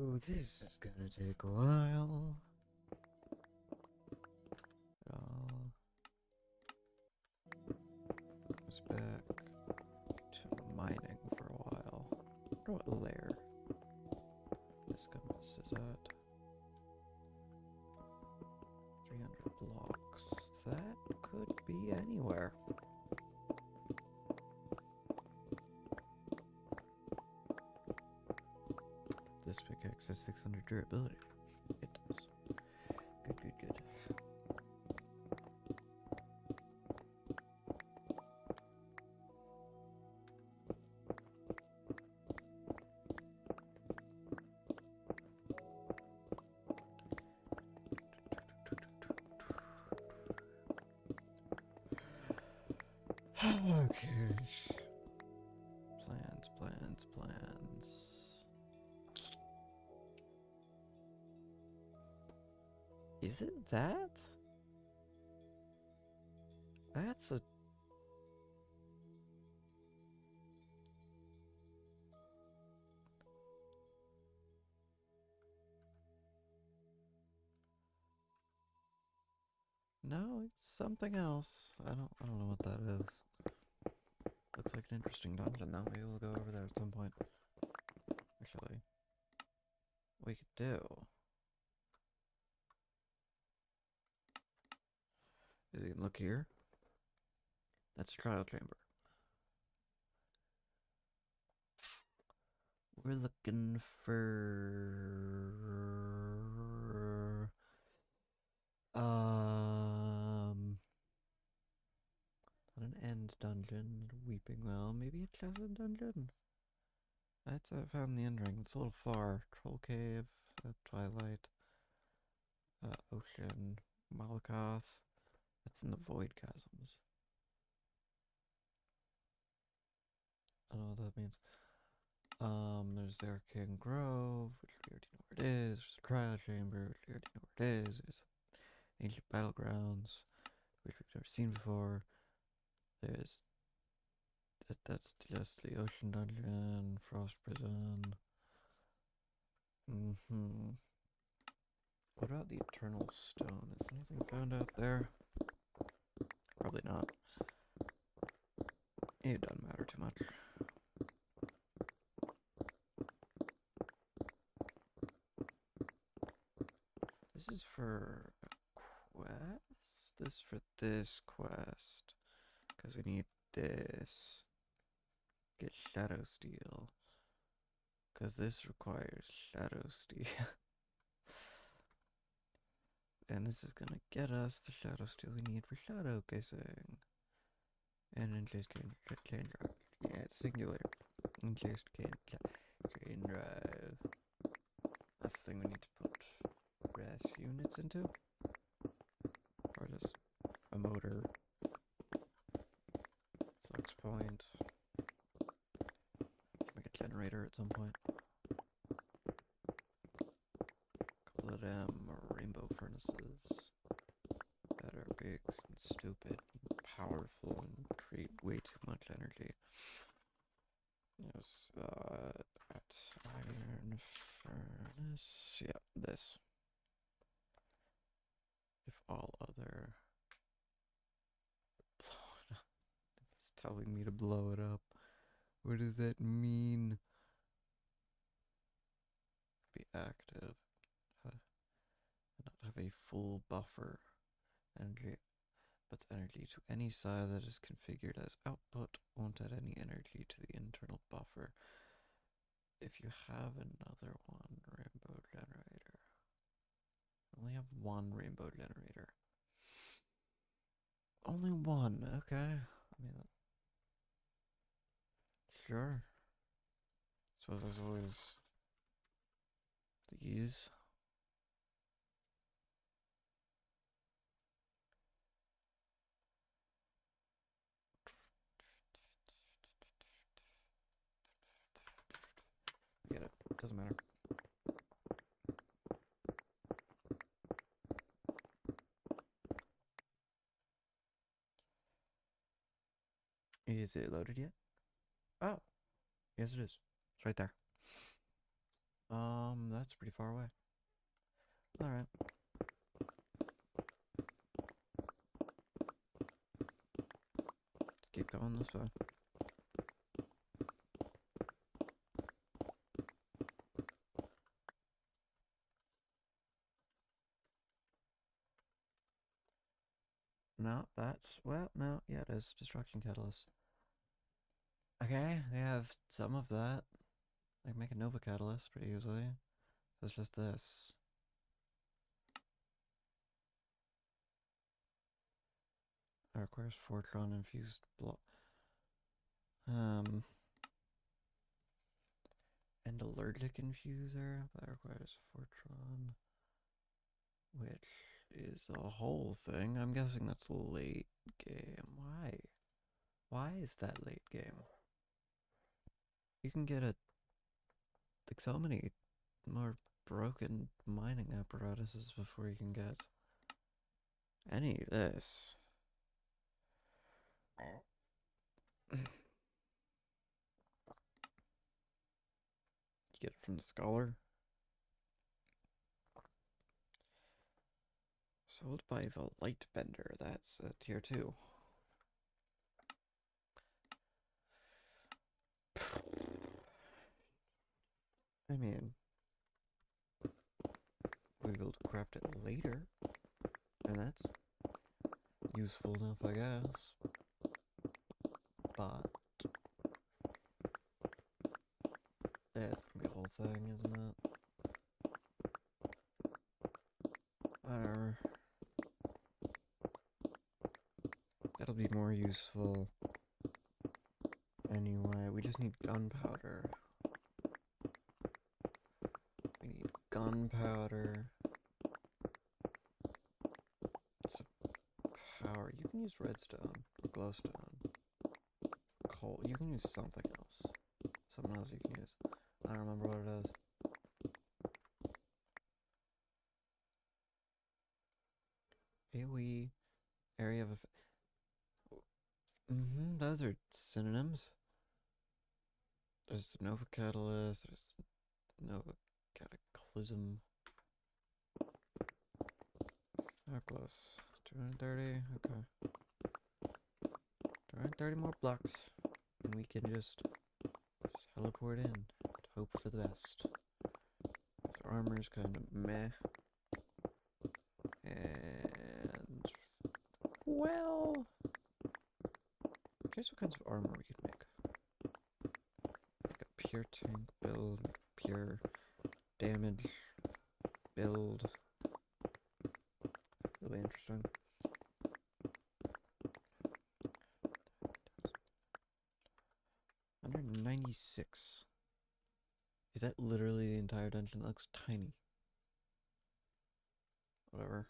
Oh, this is gonna take a while. It all goes back to mining for a while. I wonder what layer this compass is at. 300 blocks. That could be anywhere. This pickaxe has 600 durability. It does. Good, good, good. Okay. Plans. Is it that? That's a... No, it's something else. I don't know what that is. Looks like an interesting dungeon though. Maybe we'll go over there at some point. Actually, we could do. You can look here. That's a trial chamber. We're looking for not an end dungeon, Weeping Well, maybe a chasm dungeon. That's I found the end ring. It's a little far. Troll Cave, Twilight, Ocean, Malakoth. That's in the Void Chasms. I don't know what that means. There's the Arcane Grove, which we already know where it is. There's the Trial Chamber, which we already know where it is. There's Ancient Battlegrounds, which we've never seen before. There's that's just the Ocean Dungeon, Frost Prison. What about the Eternal Stone? Is anything found out there? Probably not. It doesn't matter too much. This is for a quest? This is for this quest. Because we need this. Get Shadow Steel. Because this requires Shadow Steel. And this is gonna get us the Shadow Steel we need for Shadow Casing. And Encased Chain Drive. Yeah, it's singular. Encased Chain Drive. That's the thing we need to put brass units into. Or just a motor. Flux point. Make a generator at some point. Couple of them rainbow furnaces that are big and stupid and powerful and create way too much energy. Yes, at iron furnace. Yeah, this. If all other it's telling me to blow it up. What does that mean? Be active. Not have a full buffer. Energy puts energy to any side that is configured as output. Won't add any energy to the internal buffer. If you have another one, rainbow generator. I only have one rainbow generator. Only one, okay. I mean, sure. Suppose there's always these. Get it. Doesn't matter. Is it loaded yet? Oh, yes it is. It's right there. That's pretty far away. Alright. Let's keep going this way. No, that's, well, no, yeah, it is. Destruction Catalyst. Okay, they have some of that. I can make a Nova Catalyst pretty easily. So it's just this. That requires Fortron infused block. And allergic infuser. That requires Fortron. Which is a whole thing. I'm guessing that's late game. Why? Why is that late game? You can get like so many more broken mining apparatuses before you can get any of this. You get it from the Scholar. Sold by the Lightbender. That's a tier 2. I mean, we'll be able to craft it later. And that's useful enough, I guess. But that's gonna be a whole thing, isn't it? Whatever. That'll be more useful. Anyway, we just need gunpowder. We need gunpowder. Some power. You can use redstone or glowstone. Coal. You can use something else. Something else you can use. I don't remember what it is. AoE area of effect. Those are synonyms. There's the Nova Catalyst, there's Nova Cataclysm. How close? 230, okay. 230 more blocks. And we can just teleport in. Hope for the best. Their armor's kind of meh. And, well, here's what kinds of armor we could make. Like a pure tank build, pure damage build. Really interesting. Under 96. Is that literally the entire dungeon? That looks tiny. Whatever.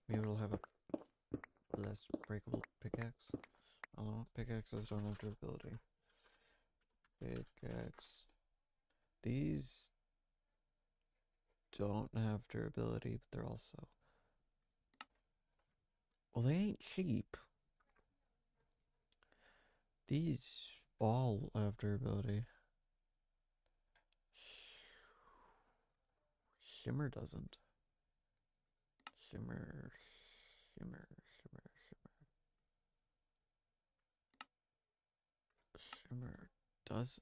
Maybe it'll have a less breakable pickaxe. I don't know. Pickaxes don't have durability. Pickaxe. These don't have durability, but they're also... Well, they ain't cheap. These all have durability. Shimmer doesn't. Shimmer. Shimmer doesn't.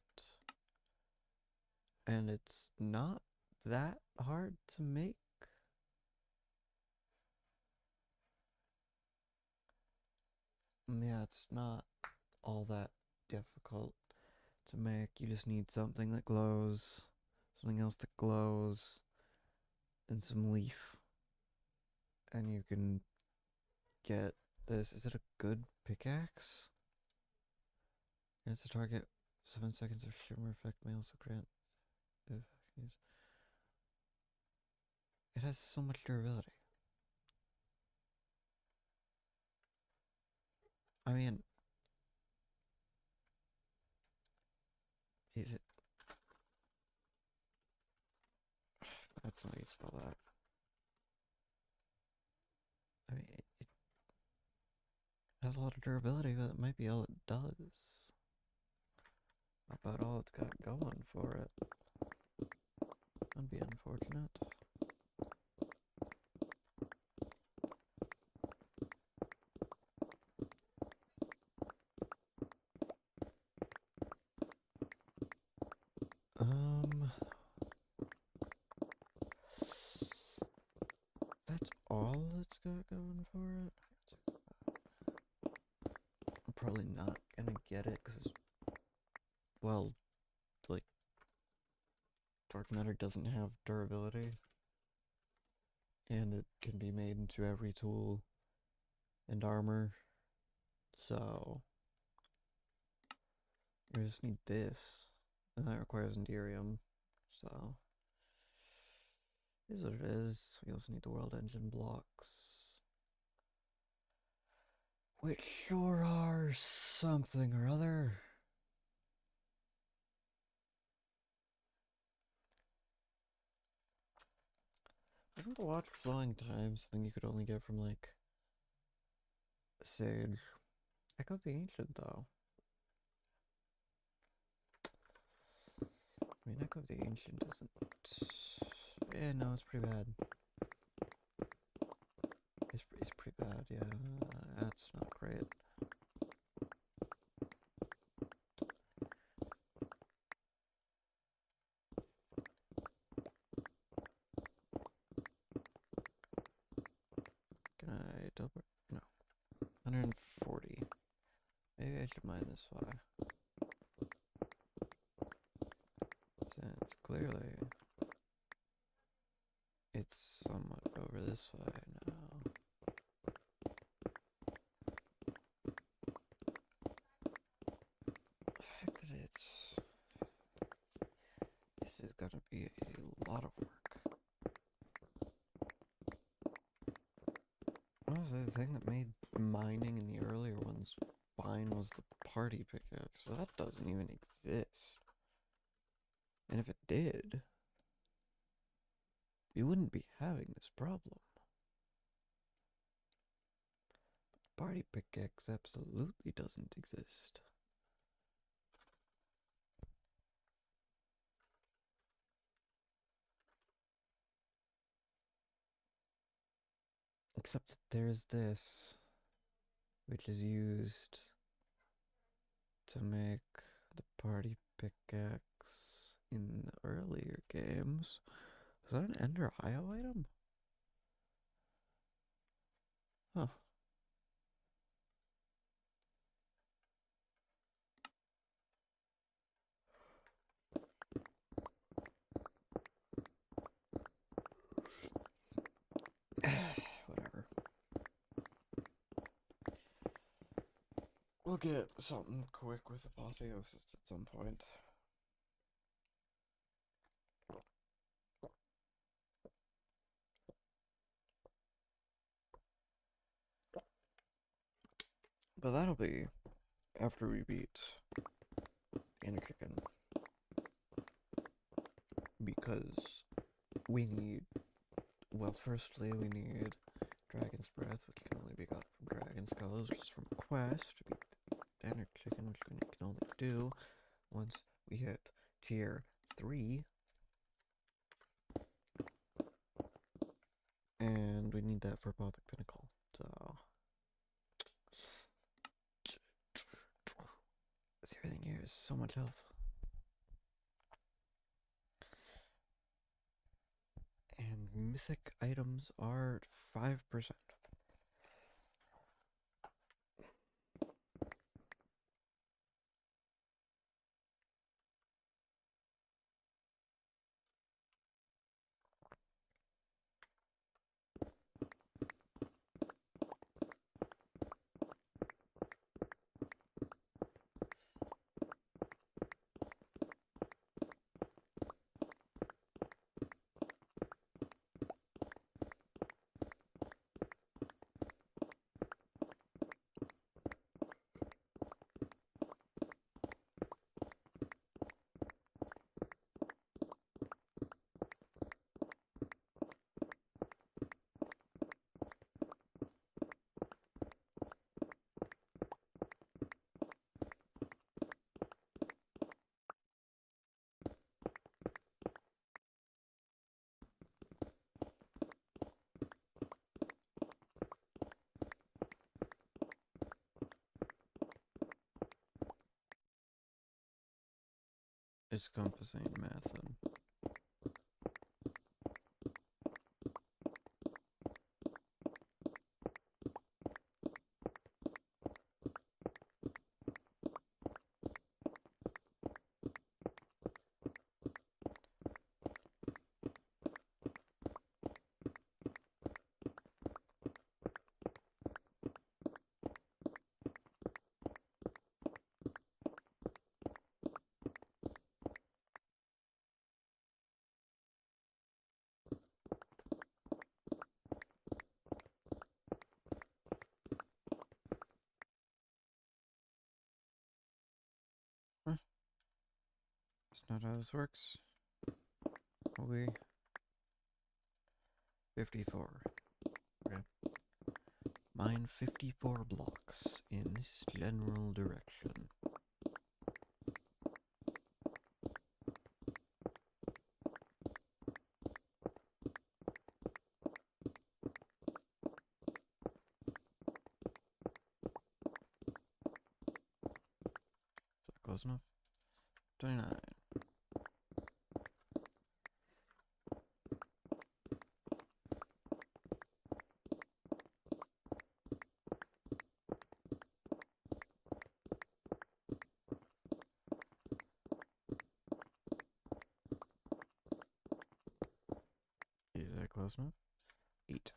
And it's not that hard to make. Yeah, it's not all that difficult to make. You just need something that glows, something else that glows, and some leaf. And you can get this. Is it a good pickaxe? It's a target 7 seconds of shimmer effect may also grant. It has so much durability. I mean, is it? That's not how you spell that. I mean, it has a lot of durability, but it might be all it does. about all it's got going for it. That'd be unfortunate. That's all it's got going for it? I'm probably not gonna get it, because, well, like, dark matter doesn't have durability, and it can be made into every tool and armor, so we just need this, and that requires Enderium, so it is what it is. We also need the world engine blocks, which sure are something or other. Wasn't the watch flowing time something you could only get from, like, Sage? Echo of the Ancient, though. I mean, Echo of the Ancient isn't... Yeah, no, it's pretty bad. It's pretty bad, yeah. That's not great. Can I double? No. 140. Maybe I should mine this fly. Since clearly it's somewhat over this way now. The fact that it's... This is gonna be a lot of work. Honestly, the thing that made mining in the earlier ones fine was the party pickaxe, but that doesn't even exist. And if it did, we wouldn't be having this problem. Party pickaxe absolutely doesn't exist. Except that there's this, which is used to make the party pickaxe in the earlier games. Is that an Ender IO item? Huh. Whatever. We'll get something quick with Apotheosis at some point. But that'll be after we beat Inner Chicken. Because we need, well, firstly, we need Dragon's Breath, which can only be got from Dragon's Skulls, which is from a quest to beat the Inner Chicken, which we can only do once we hit tier 3. And we need that for Apothic Pinnacle, so... Everything here is so much health. And mythic items are 5%. is composite method. Huh? That's not how this works. We 54. Okay. Mine 54 blocks in this general direction. Is that close enough? 29. Is that close enough? 8.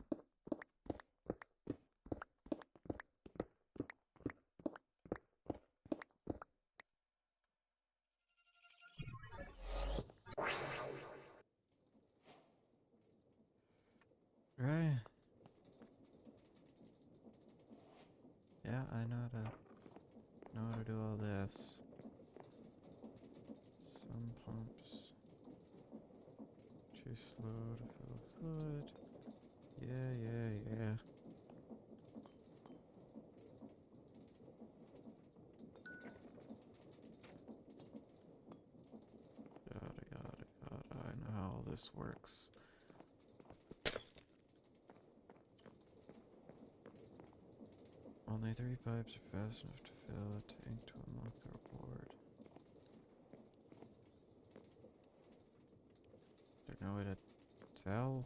Right. Yeah, I know how to do all this. Some pumps too slow to fill fluid. Yeah. Yada. I know how all this works. Only 3 pipes are fast enough to fill a tank to unlock the reward. Is there no way to tell?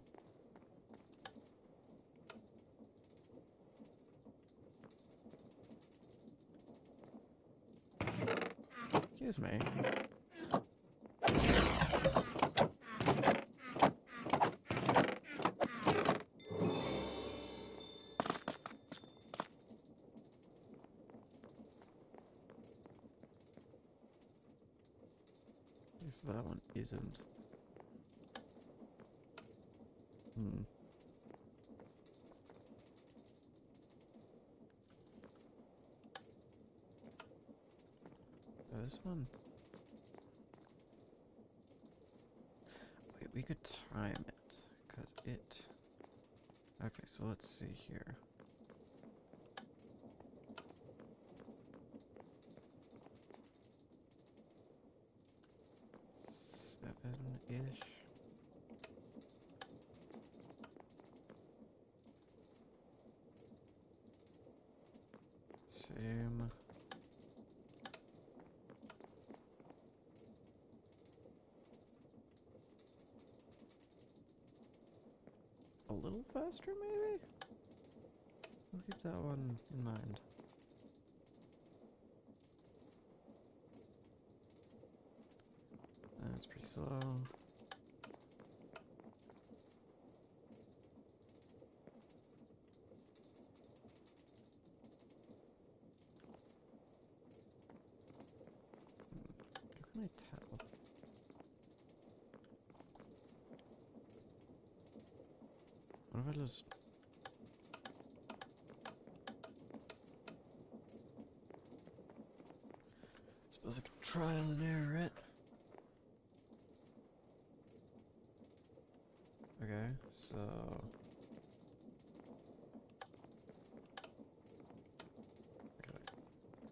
Excuse me. So that one isn't. This one? Wait, we could time it, because it... Okay, so let's see here. Seven-ish. Same. A little faster, maybe? We'll keep that one in mind. That's pretty slow. How can I tell? What if I just... Suppose I could trial and error it. Okay, so...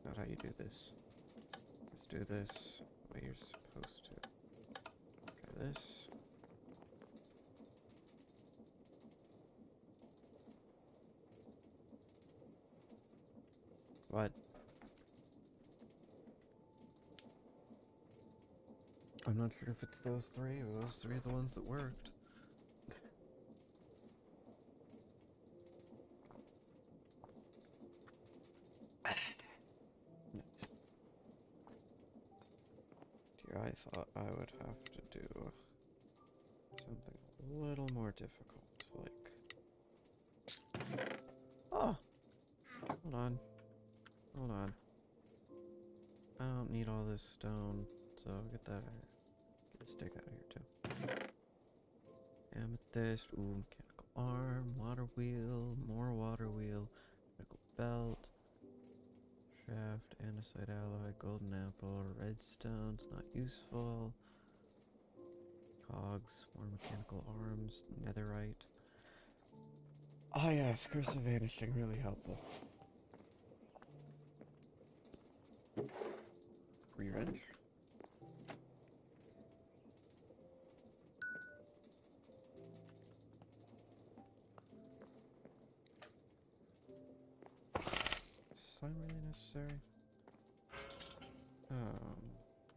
Not how you do this. Let's do this the way you're supposed to. Try this. What? I'm not sure if it's those three or those three are the ones that worked. Nice. Dear, I thought I would have to do something a little more difficult, like... Oh! Hold on. Hold on. I don't need all this stone, so get that out of here. Get a stick out of here, too. Amethyst, ooh, mechanical arm, water wheel, more water wheel, mechanical belt, shaft, andesite alloy, golden apple, redstone's not useful, cogs, more mechanical arms, netherite. Ah yes, Curse of Vanishing, really helpful. Re-wrench. Slime really necessary?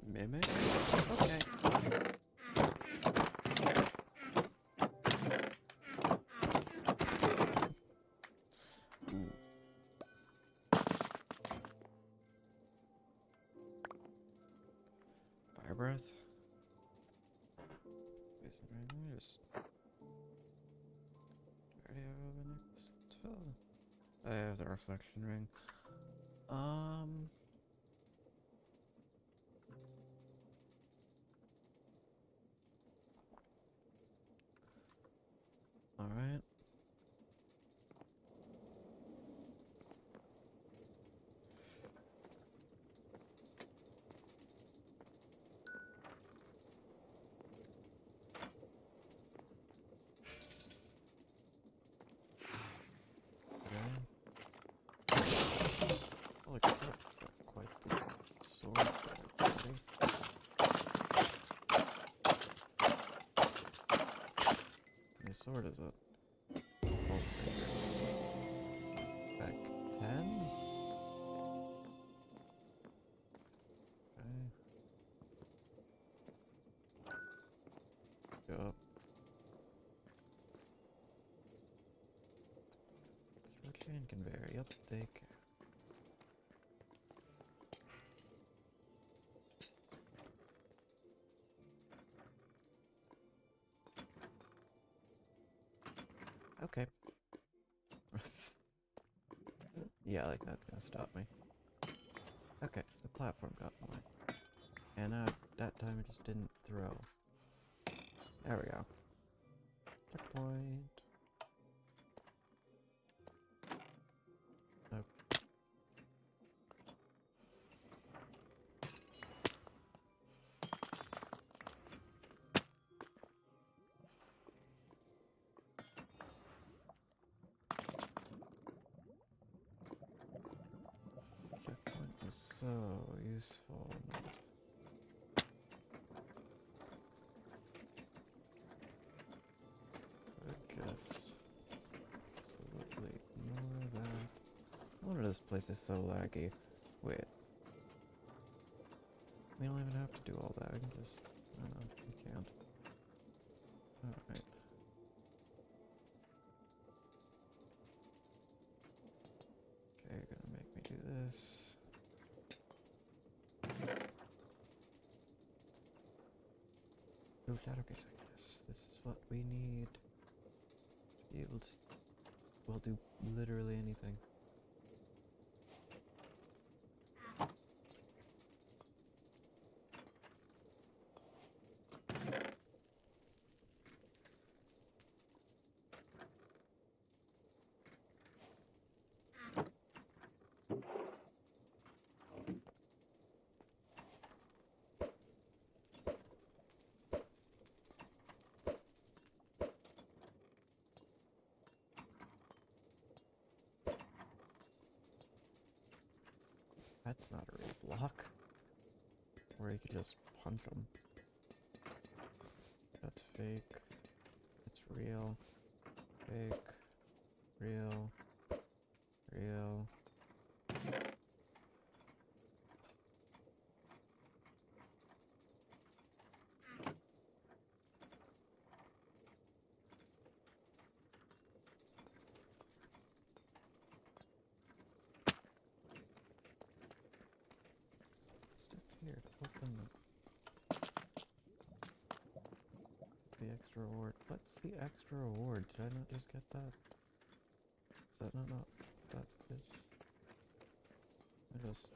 Mimic? Okay. Ooh. Fire breath? Just... I already have the next spell. I have the reflection ring. Alright. Oh, look, got quite the sword there, buddy. What sword is it? Oh, back 10? Okay. Go up. Short chain conveyor, yep, take care. Okay. Yeah, like that's gonna stop me. Okay, the platform got in the way. And that time it just didn't throw. There we go. Checkpoint. Nope. Checkpoint is so useful. Just absolutely ignore that. No wonder this place is so laggy. Wait. We don't even have to do all that. We can just... No, we can't. Alright. Okay, you're gonna make me do this. Oh, Shadowcase, I guess. This is what we need to be able to, well, do literally anything. That's not a real block. Or you could just punch them. That's fake. It's real. Fake. Real. Real. extra reward. What's the extra reward? Did I not just get that? Is that not that is? I just...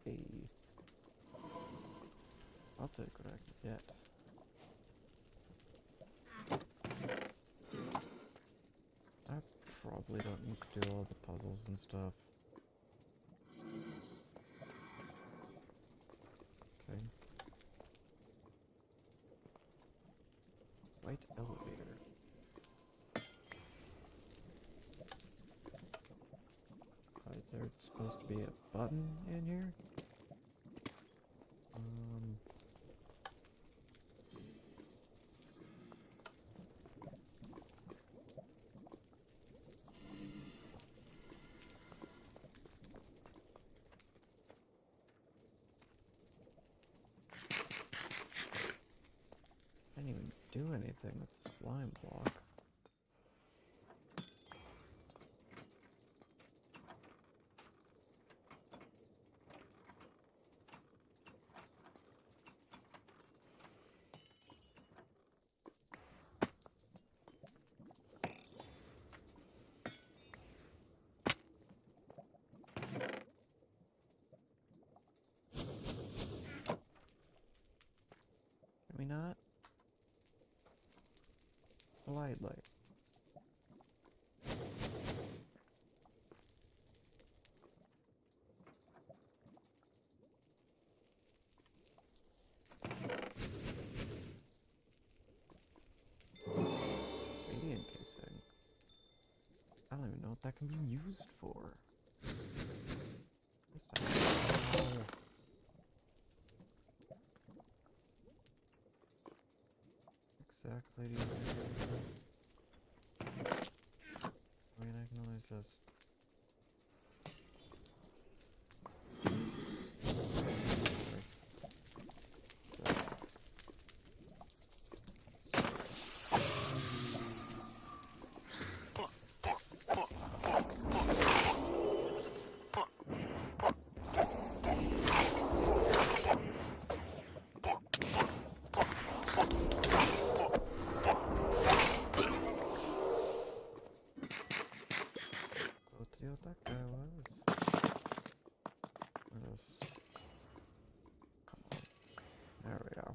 Hey. I'll take what I can get. I probably don't need to do all the puzzles and stuff. Okay. White elevator. Is there supposed to be a button in here? I didn't even do anything with the slime block. Can we not? Politely. Radiant casing. I don't even know what that can be used for. Exactly do you think this? I mean, I can always just... What that guy was? Just... Come on. There we go.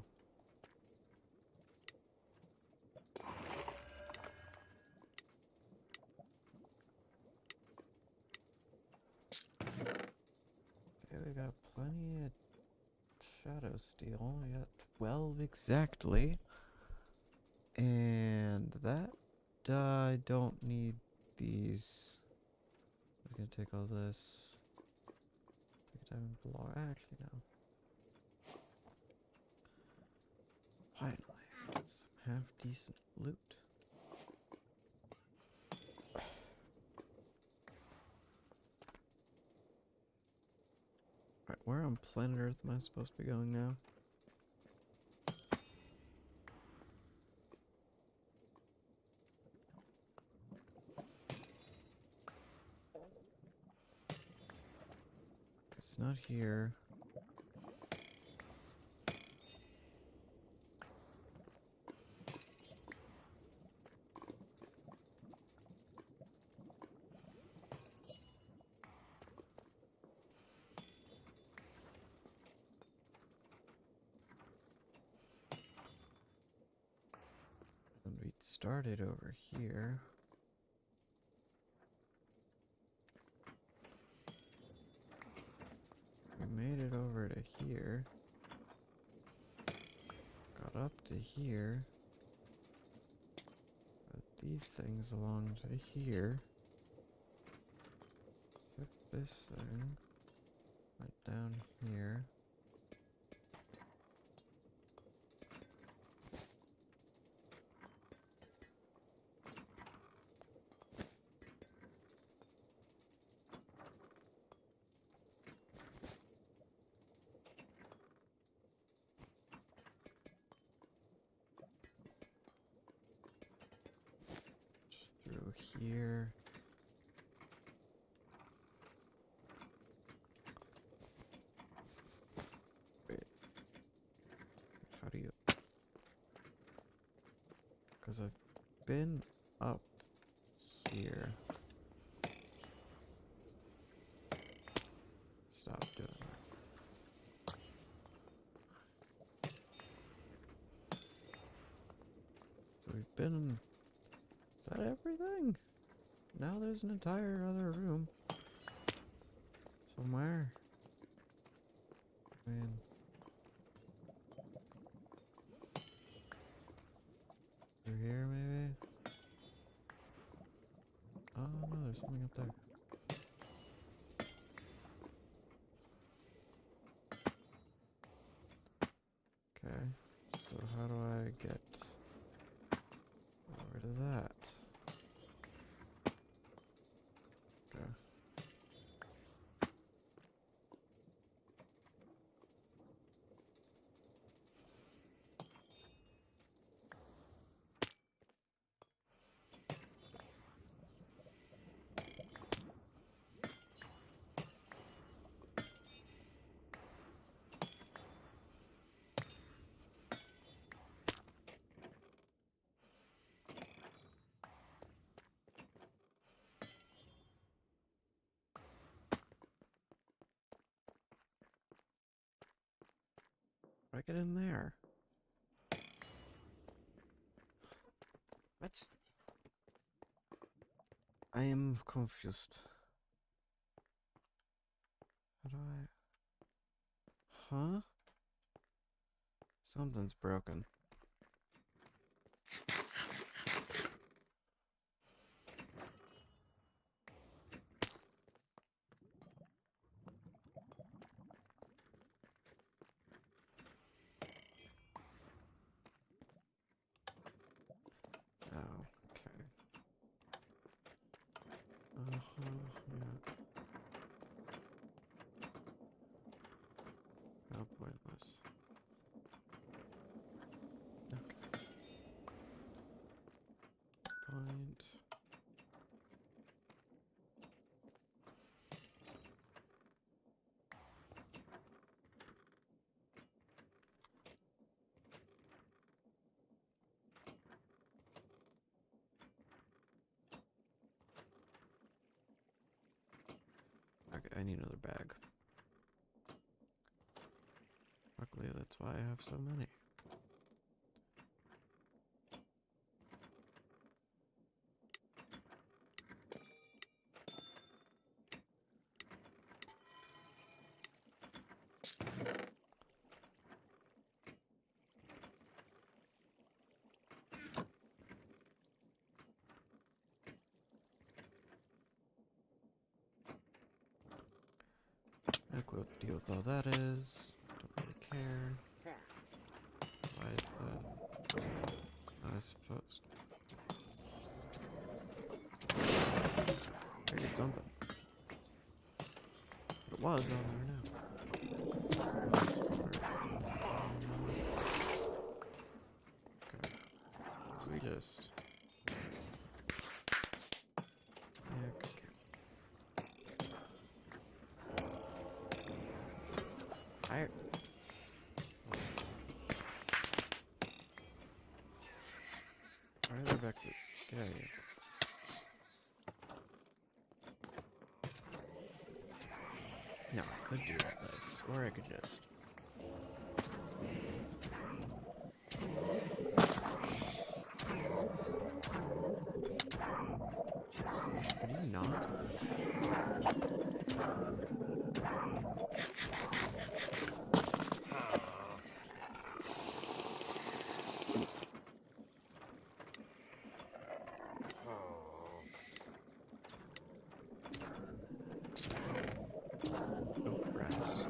Okay, we got plenty of shadow steel. We got 12 exactly. And that... I don't need these. I'm gonna take all this. Take a diamond block. Actually, no. Finally, some half decent loot. Alright, where on planet Earth am I supposed to be going now? It's not here. And we started over here. We made it over to here. Got up to here. Put these things along to here. Took this thing. Went down here. here. Wait. How do you... Because I've been up here. Stop doing that. So we've been... Is that everything? Now there's an entire other room. Somewhere. I mean... Through here, maybe? Oh no, there's something up there. Okay, so how do I get rid of that? Okay. How do I get in there? What? I am confused. How do I... Huh? Something's broken. Oh, okay. Yeah. How pointless. Okay. Point. Okay, I need another bag. Luckily, that's why I have so many. No clue what the deal with all that is. Don't really care. Why is that? I suppose. I did something. What it was, I'll never know. Okay. So we just... Yeah, okay. Fire. Where are the Vexes? Get out of here. No, I could do all this, or I could just... Could you not? Oak grass.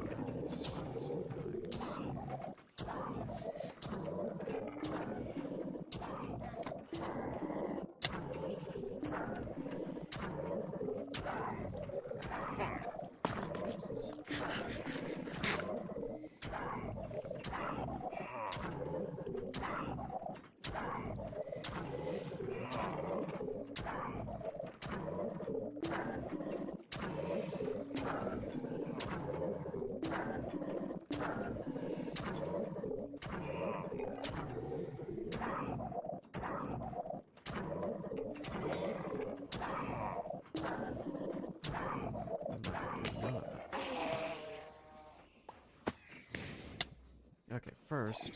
Okay, first.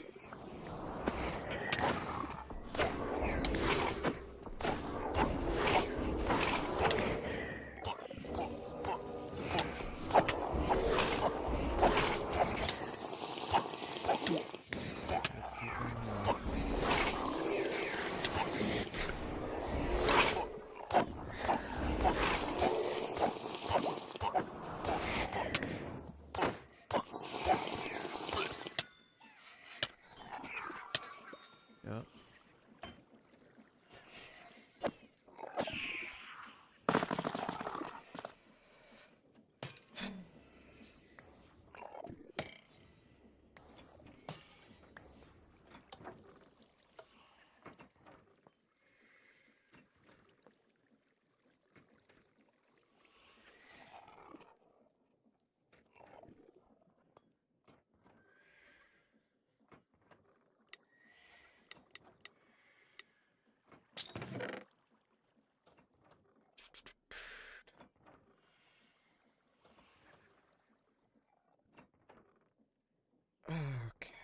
Yep. Okay.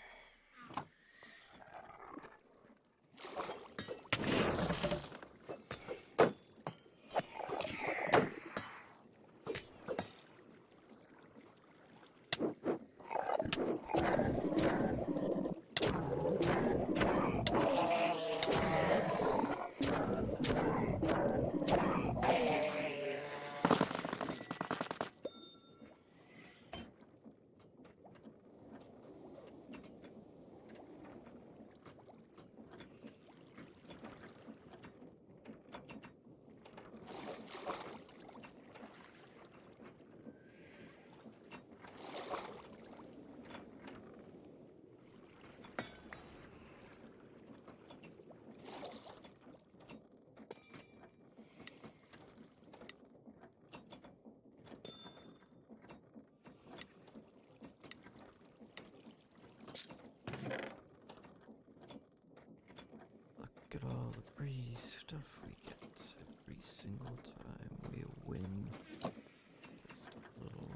Look at all the free stuff we get every single time we win. Just a little.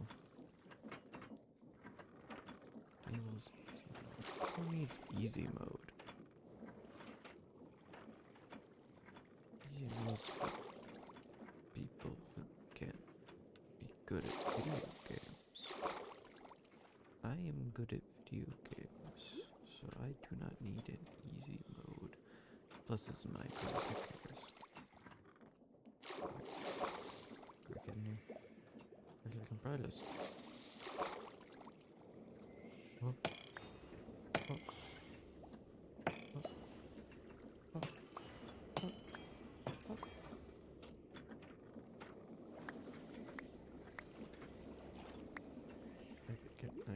Enables easy mode. Who needs easy mode? Easy mode's for people who can't be good at video games. I am good at video games, so I do not need an easy mode. Plus, this is Minecraft, who cares? We're getting here. We're getting brightest. Oh. Oh. Oh. Oh. Oh. Oh.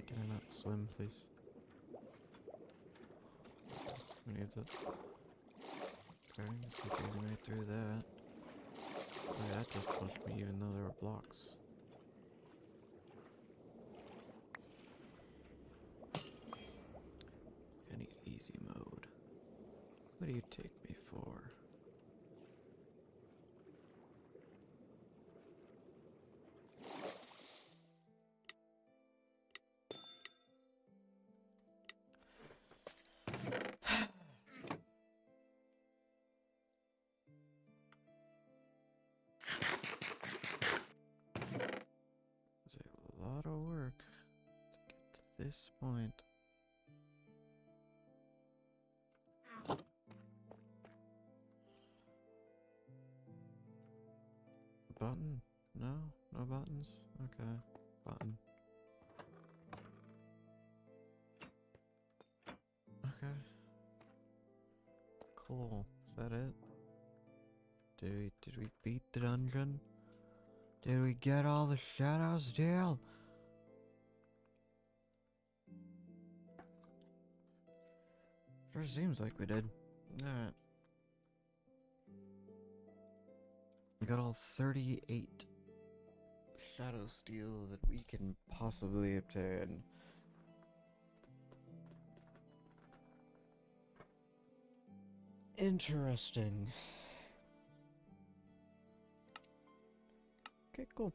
Can I not swim, please? Who needs it? Okay, just phasing right through that. Oh, yeah, that just pushed me even though there were blocks. I need easy mode. What do you take me for? It's a lot of work to get to this point. Button? No? No buttons? Okay. Button. Okay. Cool. Is that it? Did we beat the dungeon? Did we get all the shadows, Dale? Sure seems like we did. Alright. We got all 38 shadow steel that we can possibly obtain. Interesting. Okay, cool.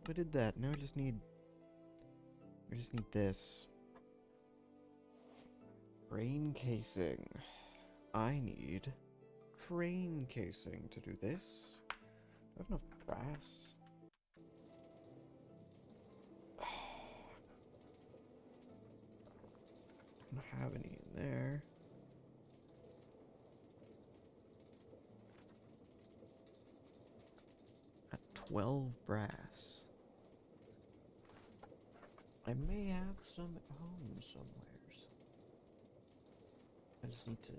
We did that. Now we just need this. Crane casing. I need crane casing to do this. Do I have enough brass? Don't have any in there. At 12 brass. I may have some at home somewheres. I just need to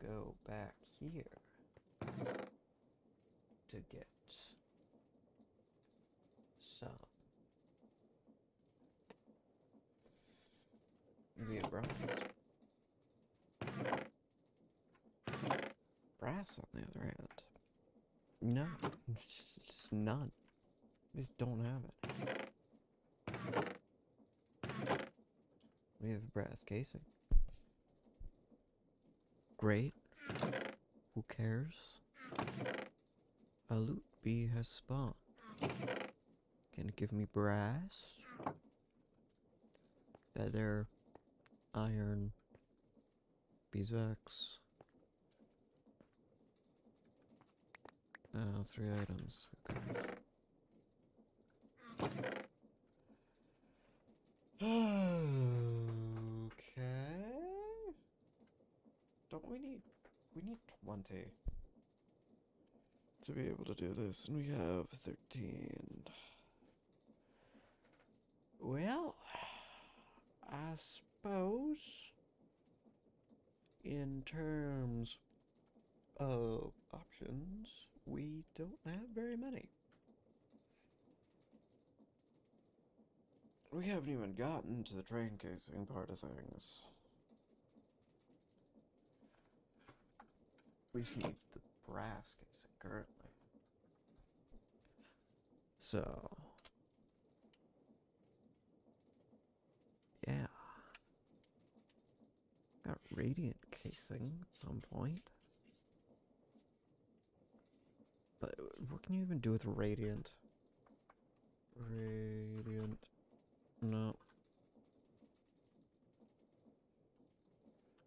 go back here to get some. We have brass. Brass on the other hand. No, just none. We just don't have it. We have brass casing. Great. Who cares? A loot bee has spawned. Can it give me brass? Feather. Iron. Beeswax. Oh, 3 items. Okay. Don't we need 20 to be able to do this, and we have 13. Well, I suppose in terms of options, we don't have very many. We haven't even gotten to the train casing part of things. We just need the brass casing currently. So, yeah. Got radiant casing at some point. But what can you even do with radiant? Radiant. No.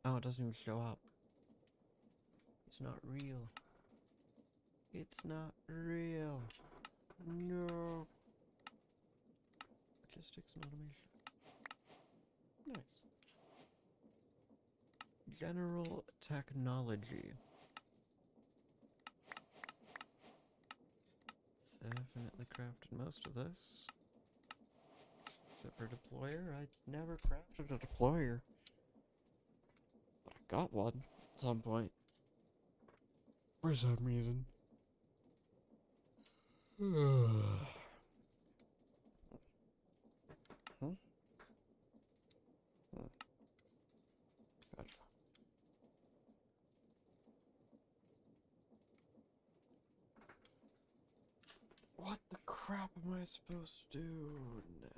Oh, it doesn't even show up. It's not real. It's not real. No. Logistics and automation. Nice. General technology. Definitely crafted most of this. Except for deployer. I never crafted a deployer. But I got one at some point. For some reason. Huh? Gotcha. What the crap am I supposed to do now?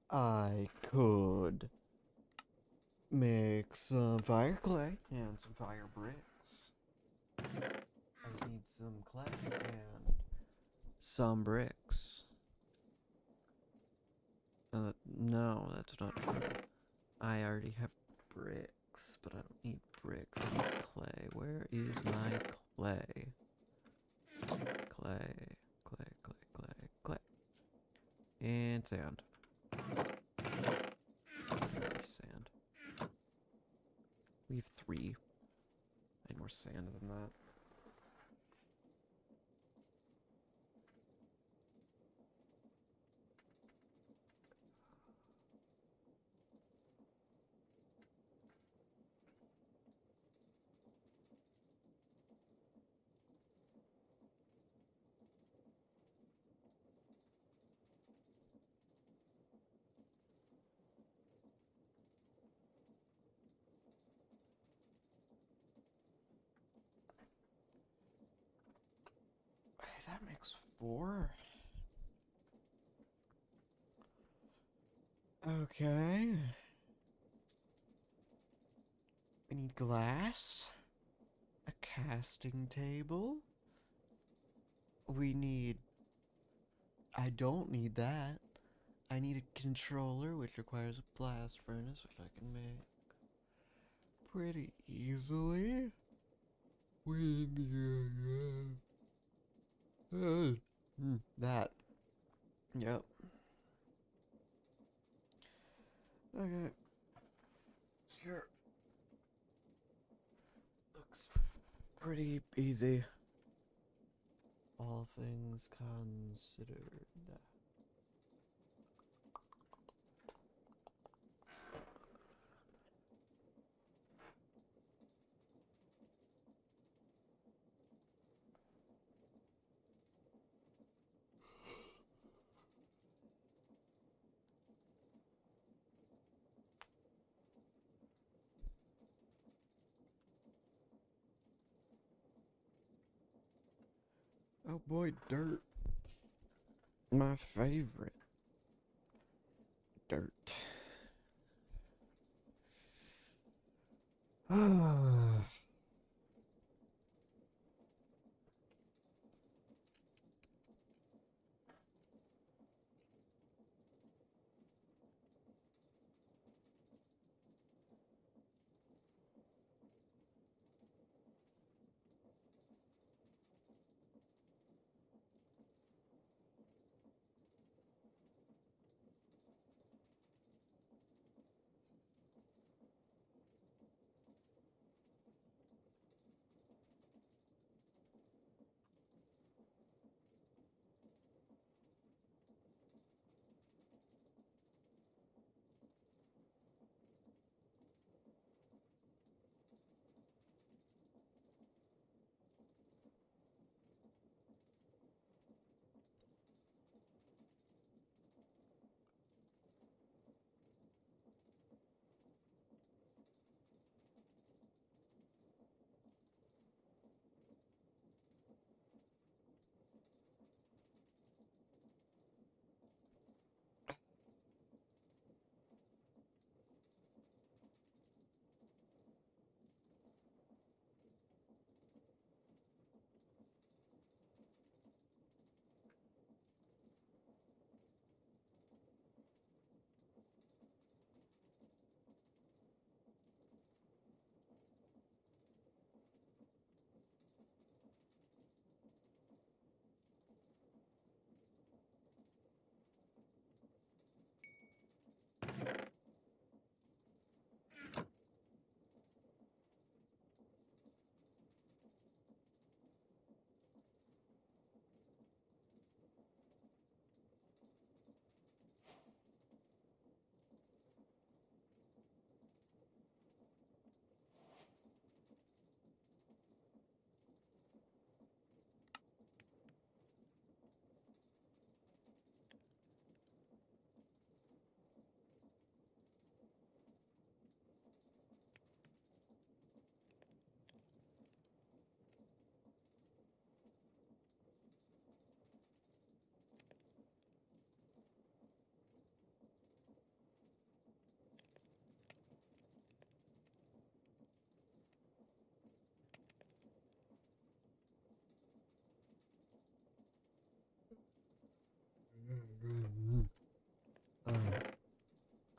I could make some fire clay and some fire bricks. I just need some clay and some bricks. No, that's not true. I already have bricks, but I don't need bricks. I need clay. Where is my clay? Clay, clay, clay, clay, clay. And sand. Sand. We have 3. I need more sand than that. that makes 4. Okay. We need glass. A casting table. We need... I don't need that. I need a controller, which requires a blast furnace, which I can make pretty easily. We need... that. Yep. Okay. Sure. Looks pretty easy. All things considered. Oh boy, dirt. My favorite. Dirt. Ah.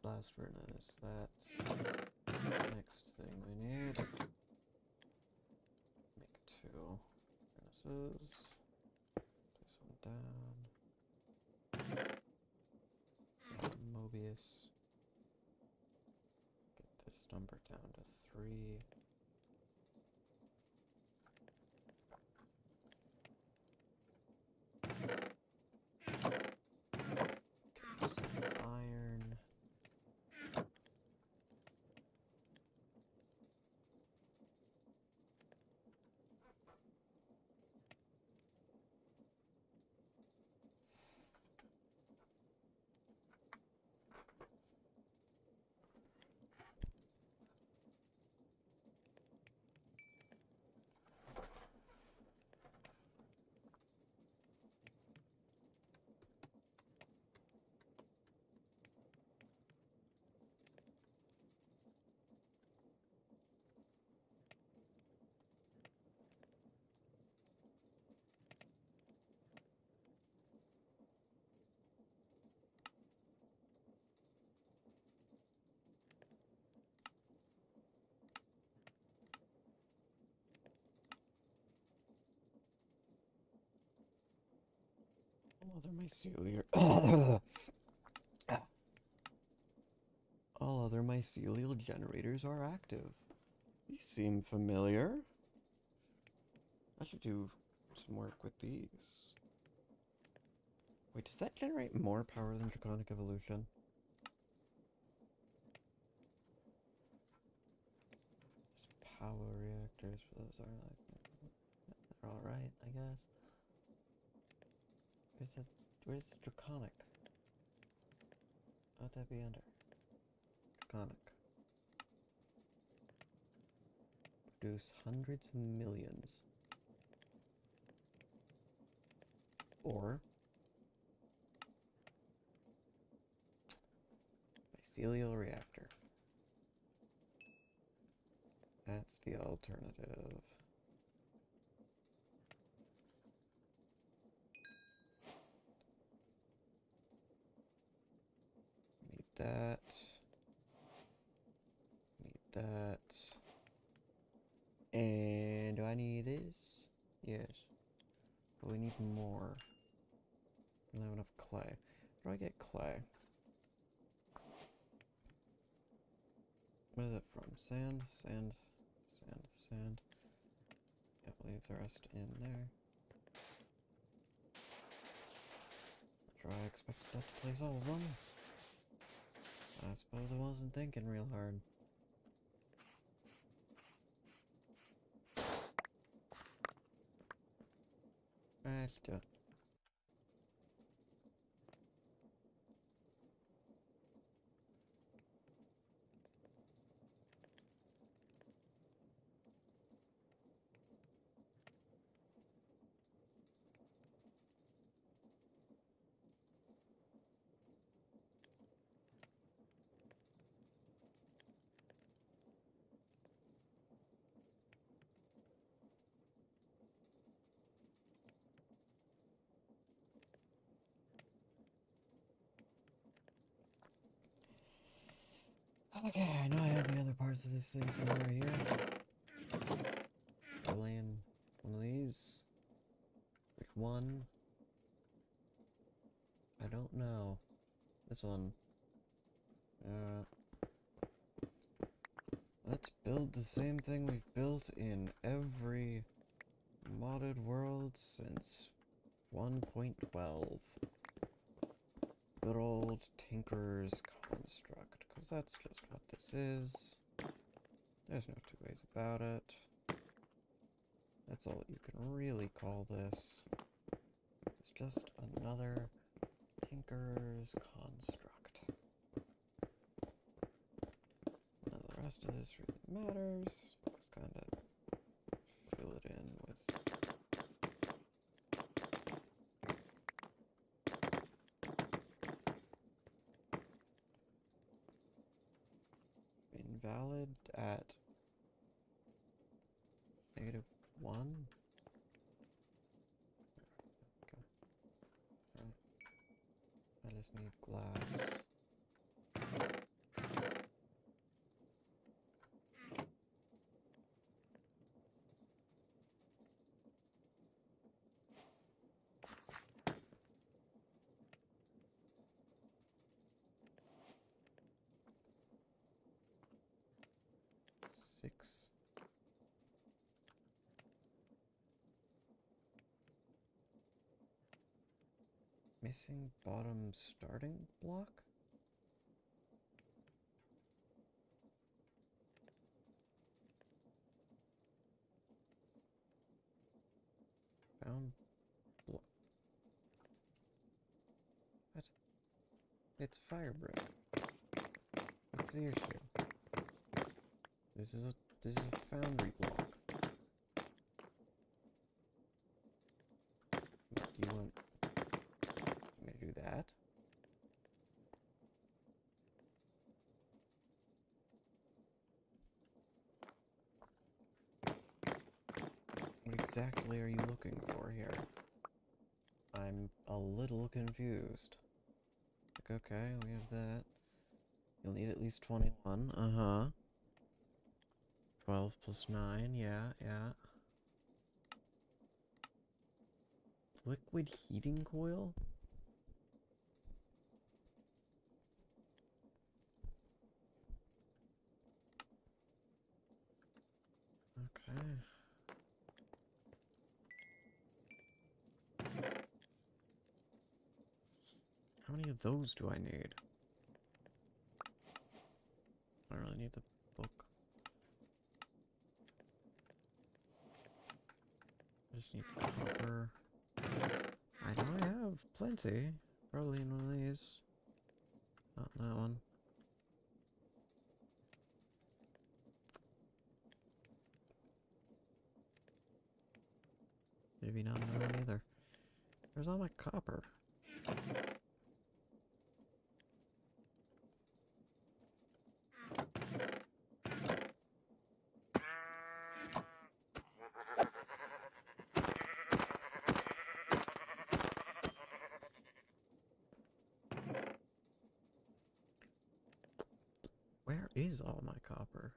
Blast furnace, that's the next thing we need. Make 2 furnaces. Place one down. Mobius. Get this number down to 3. Get some iron. other mycelial all other mycelial generators are active. These seem familiar. I should do some work with these. Wait, does that generate more power than Draconic Evolution? There's power reactors, but those are like... they're alright, I guess. Where's the Draconic? How'd that be under? Draconic. Produce hundreds of millions. Or mycelial reactor. That's the alternative. Need that. Need that. And do I need this? Yes. But we need more. I don't have enough clay. Where do I get clay? What is it from? Sand, sand, sand, sand. Yep, leave the rest in there. Sure, I expected that to place all of them. I suppose I wasn't thinking real hard. Alright, let's do it. Okay, I know I have the other parts of this thing somewhere here. I'll land one of these. Which one? I don't know. This one. Let's build the same thing we've built in every modded world since 1.12. Good old Tinker's Construct, because that's just what this is. There's no two ways about it. That's all that you can really call this. It's just another Tinker's Construct. None of the rest of this really matters. Just kind of fill it in with... invalid at -1. Okay. Alright. I just need glass. Six. Missing bottom starting block? Found block. What? It's fire brick. What's the issue? This is a foundry block. Do you want me to do that? What exactly are you looking for here? I'm a little confused. Like, okay, we have that. You'll need at least 21. Uh-huh. 12 plus 9, yeah. Liquid heating coil? Okay. How many of those do I need? I don't really need the book. I just need copper. I know I have plenty. Probably in one of these. Not in that one. Maybe not in that one either. Where's all my copper? Where is all my copper?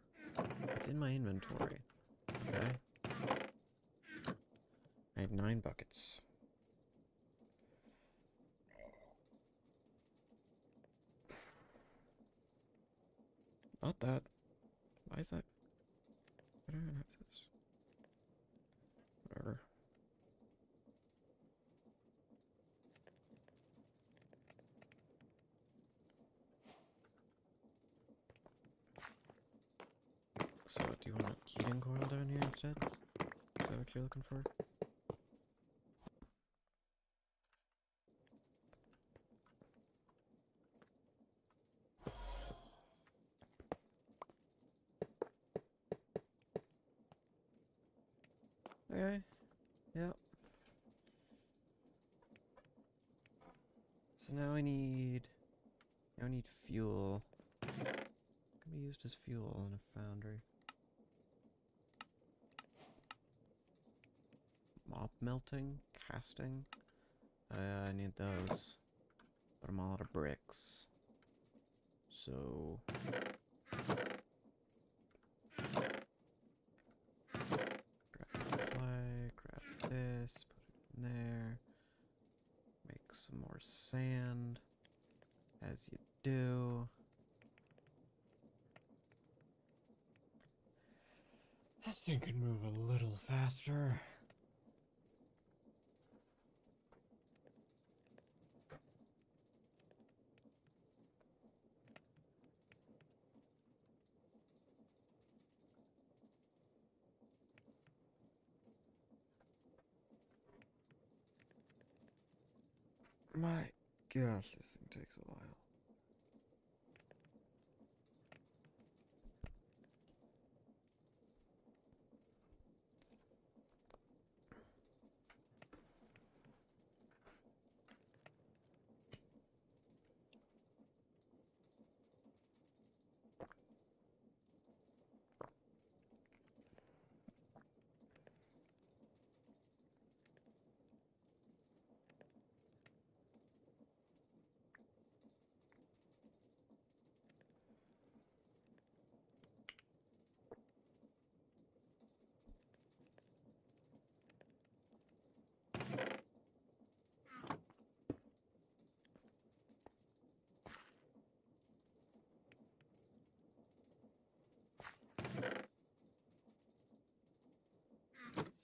It's in my inventory. Okay. I have 9 buckets. Not that. Why is that? I don't even have this. Whatever. So, do you want a heating coil down here instead? Is that what you're looking for? Okay. Yep. So now I need fuel. Can be used as fuel in a foundry. Mob melting, casting. I need those. But I'm all out of bricks. So grab clay, grab this, put it in there. Make some more sand. As you do. This thing can move a little faster. My gosh, this thing takes a while.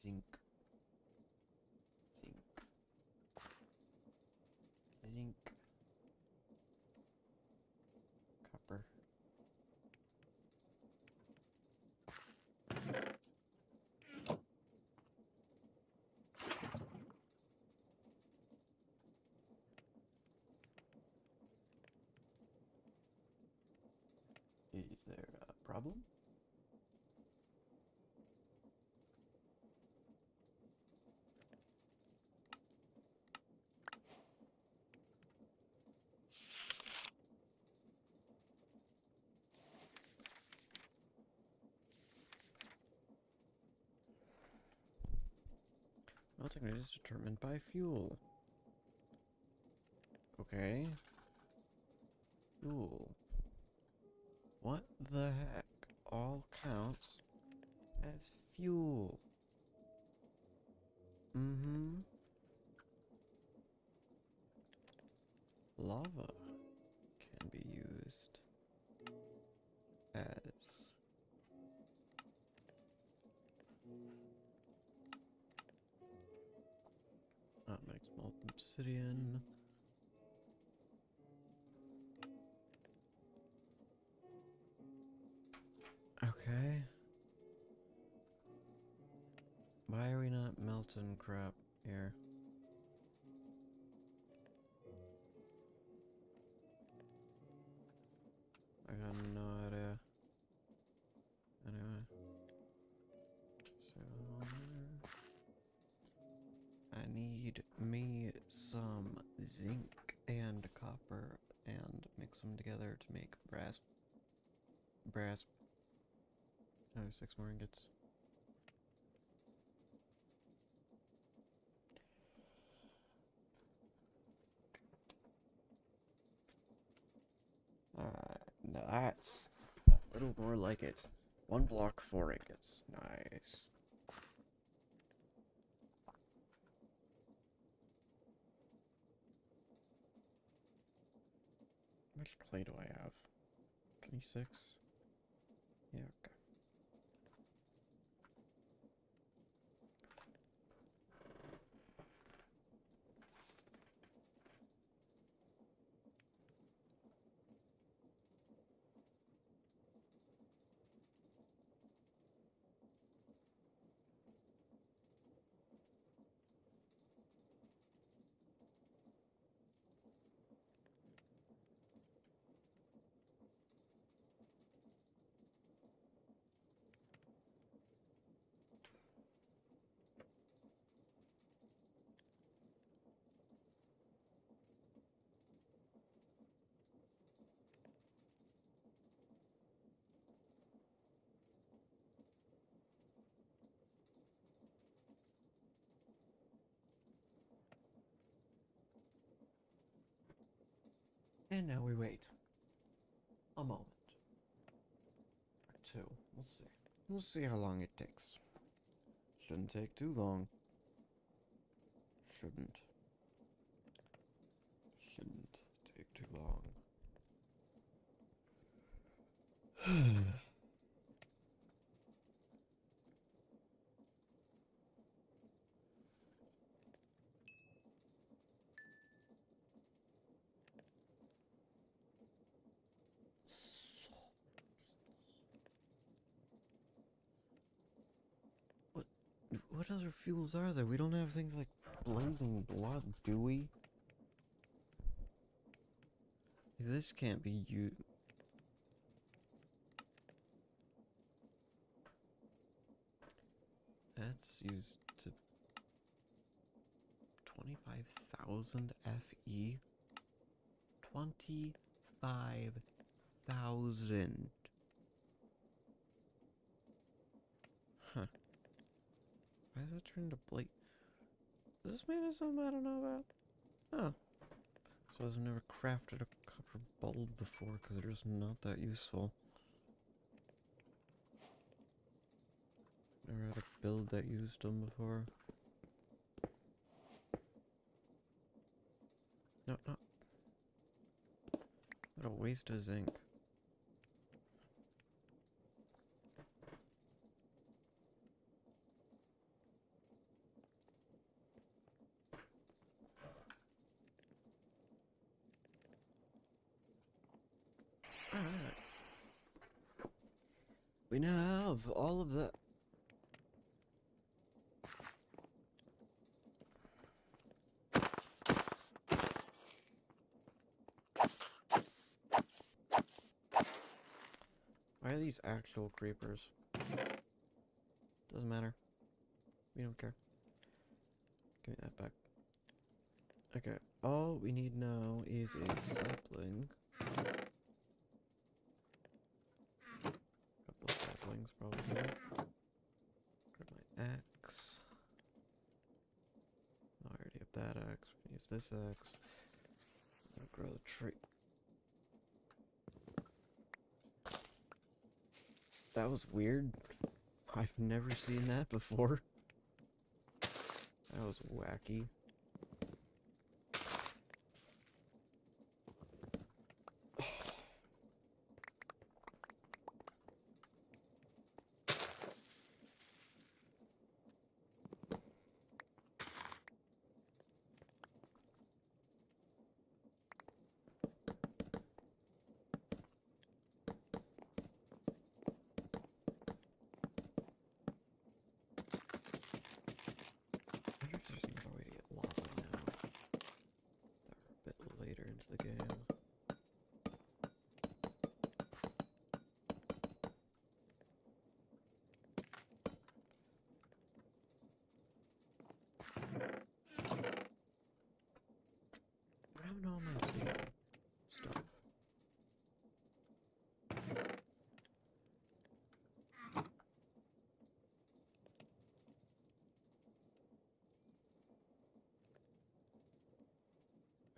Zinc. Zinc. Zinc. Copper. Is there a problem? Melting rate is determined by fuel. Okay. Fuel. What the heck all counts as fuel? Mm-hmm. Lava can be used as obsidian. Okay. Why are we not melting crap here? I got no idea. Anyway. So, I need me some zinc and copper and mix them together to make brass. Oh, 6 more ingots. That's a little more like it. 1 block, 4 ingots. Nice. How much clay do I have? 26? Yeah, okay. And now we wait. A moment. Or 2. We'll see. We'll see how long it takes. Shouldn't take too long. Shouldn't take too long. What other fuels are there? We don't have things like blazing blood, do we? This can't be you. That's used to 25,000 FE. 25,000. Huh. Why is that turned to blaze? Is this made of something I don't know about? Oh. So I've never crafted a copper bulb before because they're just not that useful. Never had a build that used them before. No. What a waste of zinc. Alright. We now have all of that. Why are these actual creepers? Doesn't matter. We don't care. Give me that back. Okay, all we need now is a sapling. Couple of saplings, probably. Grab my axe. Oh, I already have that axe. We can use this axe. I'll grow the tree. That was weird. I've never seen that before. That was wacky.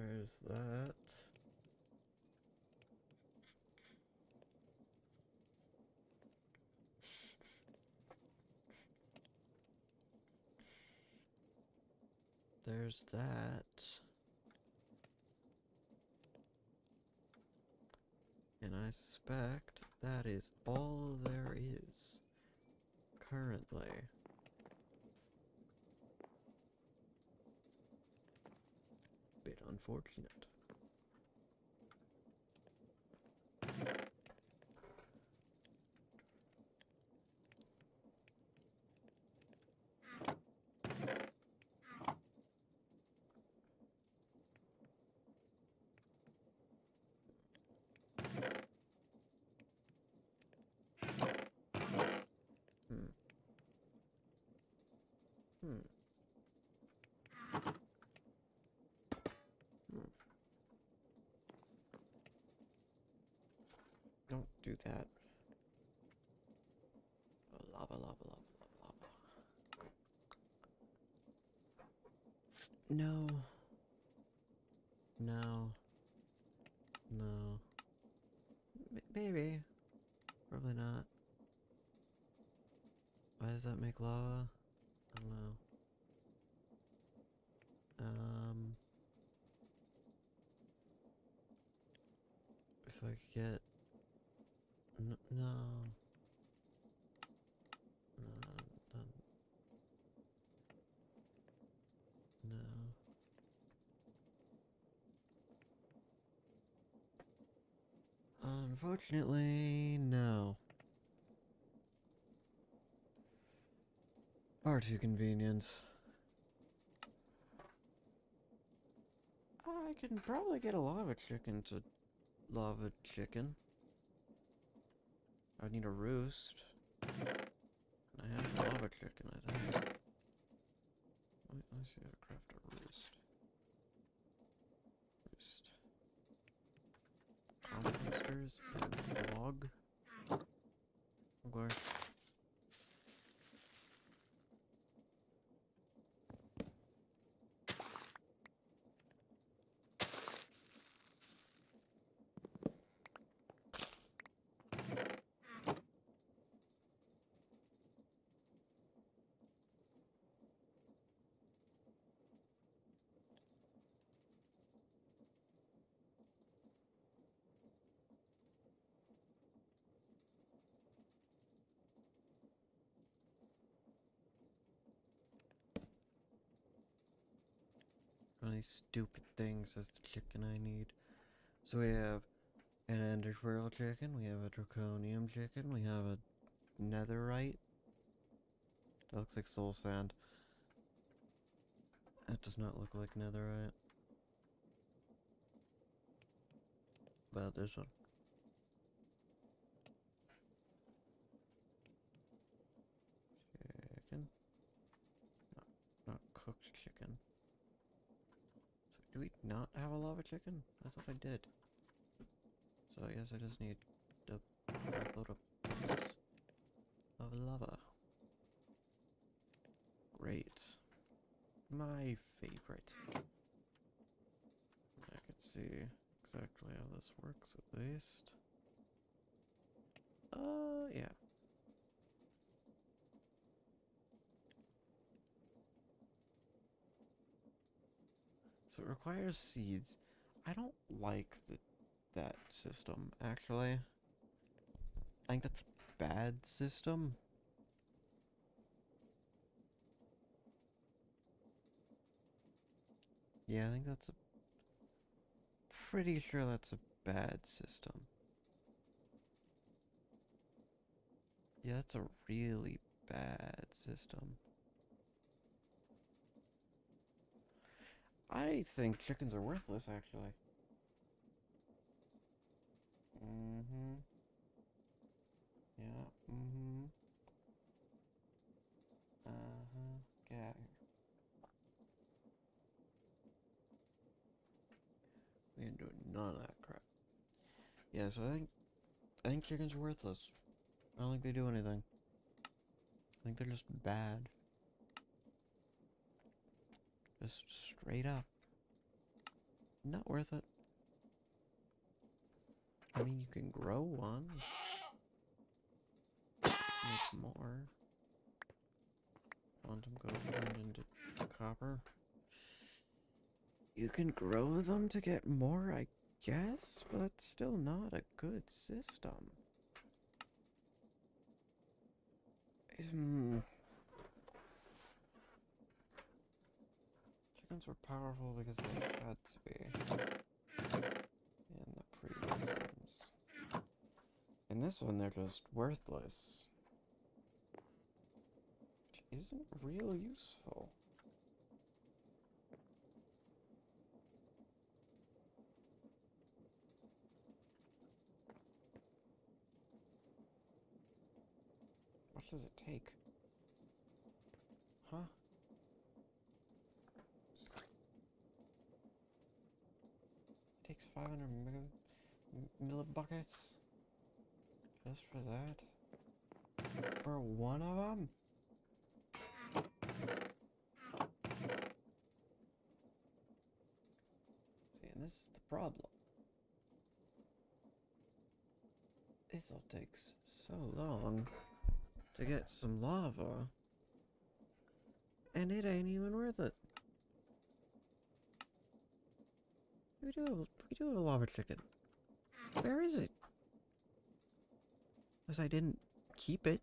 There's that. There's that. And I suspect that is all there is currently. Bit unfortunate. Don't do that. Lava, lava, lava, lava, lava. No. No. No. Maybe. Probably not. Why does that make lava? I don't know. If I could get... No. No. Unfortunately, no. Far too convenient. I can probably get a lava chicken to lava chicken. I need a roost. I have lava chicken, I think. Let me see how to craft a roost. Composters and log. Okay. Really stupid things as the chicken I need. So we have an ender pearl chicken, we have a draconium chicken, we have a netherite. That looks like soul sand. That does not look like netherite. But this one. Chicken. No, not cooked chicken. So do we not have a lava chicken? I thought I did. So I guess I just need a load of lava. Great. My favorite. I could see exactly how this works at least. Yeah. So it requires seeds. I don't like that system, actually. I think that's a bad system. Yeah, I think that's a... Pretty sure that's a bad system. Yeah, that's a really bad system. I think chickens are worthless, actually. Mm-hmm. Yeah, mm-hmm. Uh-huh. Get out of here. We ain't doing none of that crap. Yeah, so I think chickens are worthless. I don't think they do anything. I think they're just bad. Just straight up. Not worth it. I mean, you can grow one. Make more. Quantum gold turned into copper. You can grow them to get more, I guess, but that's still not a good system. Chickens were powerful because they had to be in the previous ones. In this one, they're just worthless. Which isn't real useful. What does it take? Huh? It takes 500 millibuckets? Just for that? For one of them? See, and this is the problem. This'll take so long to get some lava, and it ain't even worth it. We do have a lava chicken. Where is it? Because I didn't keep it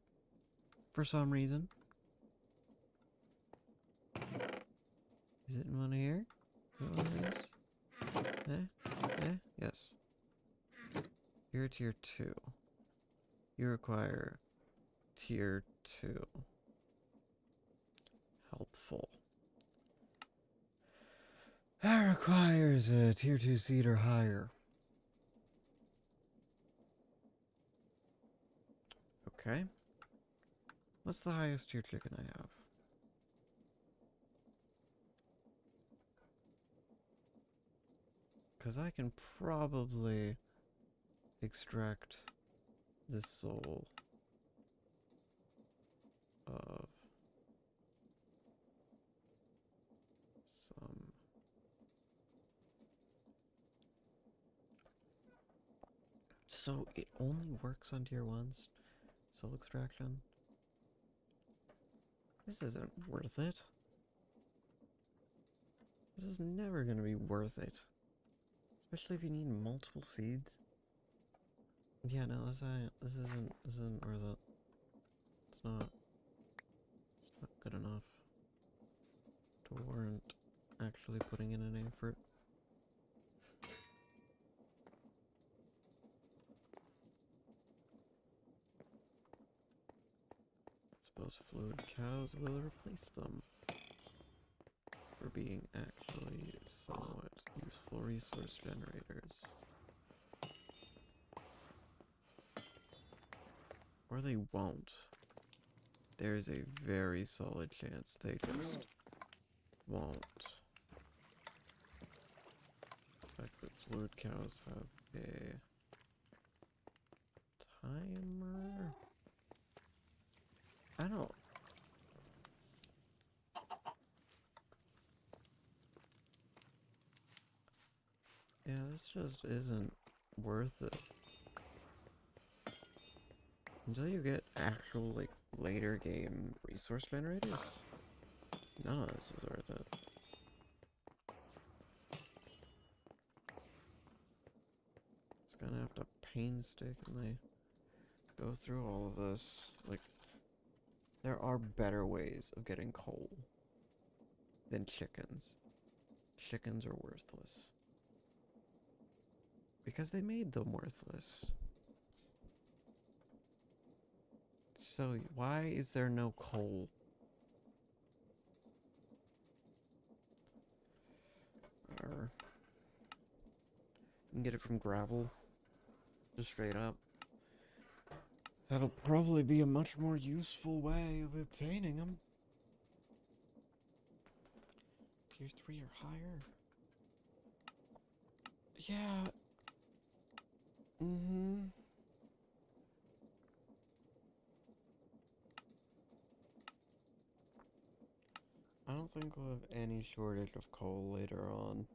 for some reason. Is it in one here? Is it one of these? Yes. You're tier 2. You require tier 2. Helpful. That requires a tier 2 seed or higher. Okay. What's the highest tier chicken I have? Because I can probably extract the soul of some so it only works on tier 1's soul extraction. This isn't worth it. This is never gonna be worth it. Especially if you need multiple seeds. Yeah, no, this isn't worth it. It's not good enough to warrant actually putting in an effort. Suppose fluid cows will replace them for being actually somewhat useful resource generators. Or they won't. There's a very solid chance they just won't. The fact that fluid cows have a timer? I don't... Yeah, this just isn't worth it. Until you get actual, like, later game resource generators, none of this is worth it. It's gonna have to painstakingly go through all of this. Like, there are better ways of getting coal than chickens. Chickens are worthless. Because they made them worthless. So, why is there no coal? Or you can get it from gravel. Just straight up. That'll probably be a much more useful way of obtaining them. Tier 3 or higher? Yeah. I don't think we'll have any shortage of coal later on.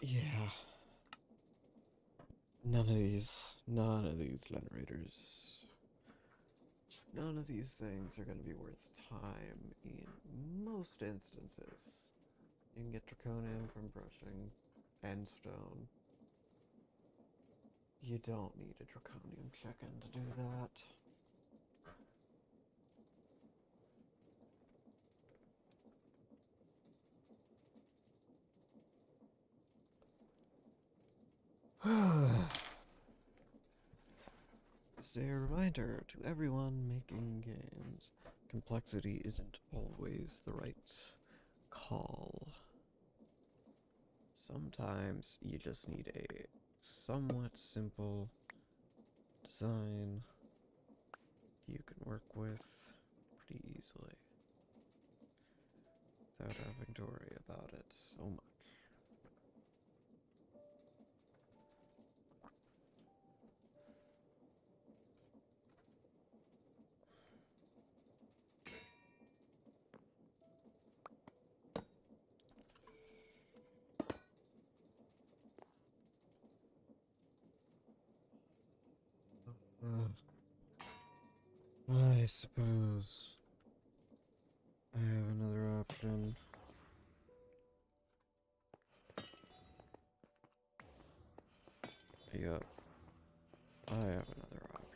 Yeah. None of these generators, none of these things are going to be worth time in most instances. You can get draconium from brushing and stone. You don't need a draconium chicken to do that. As a reminder to everyone making games, complexity isn't always the right call. Sometimes you just need a somewhat simple design you can work with pretty easily without having to worry about it so much. I suppose I have another option. Yup, I have another option.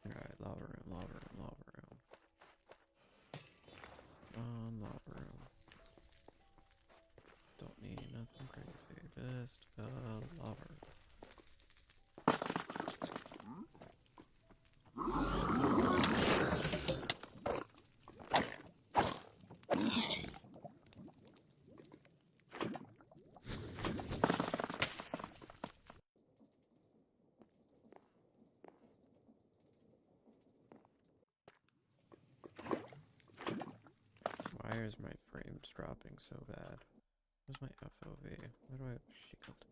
Alright, lava room, lava room, lava room. Lava room. Don't need nothing crazy, just lava. Why is my frames dropping so bad? Where's my FOV? Where do I have shield?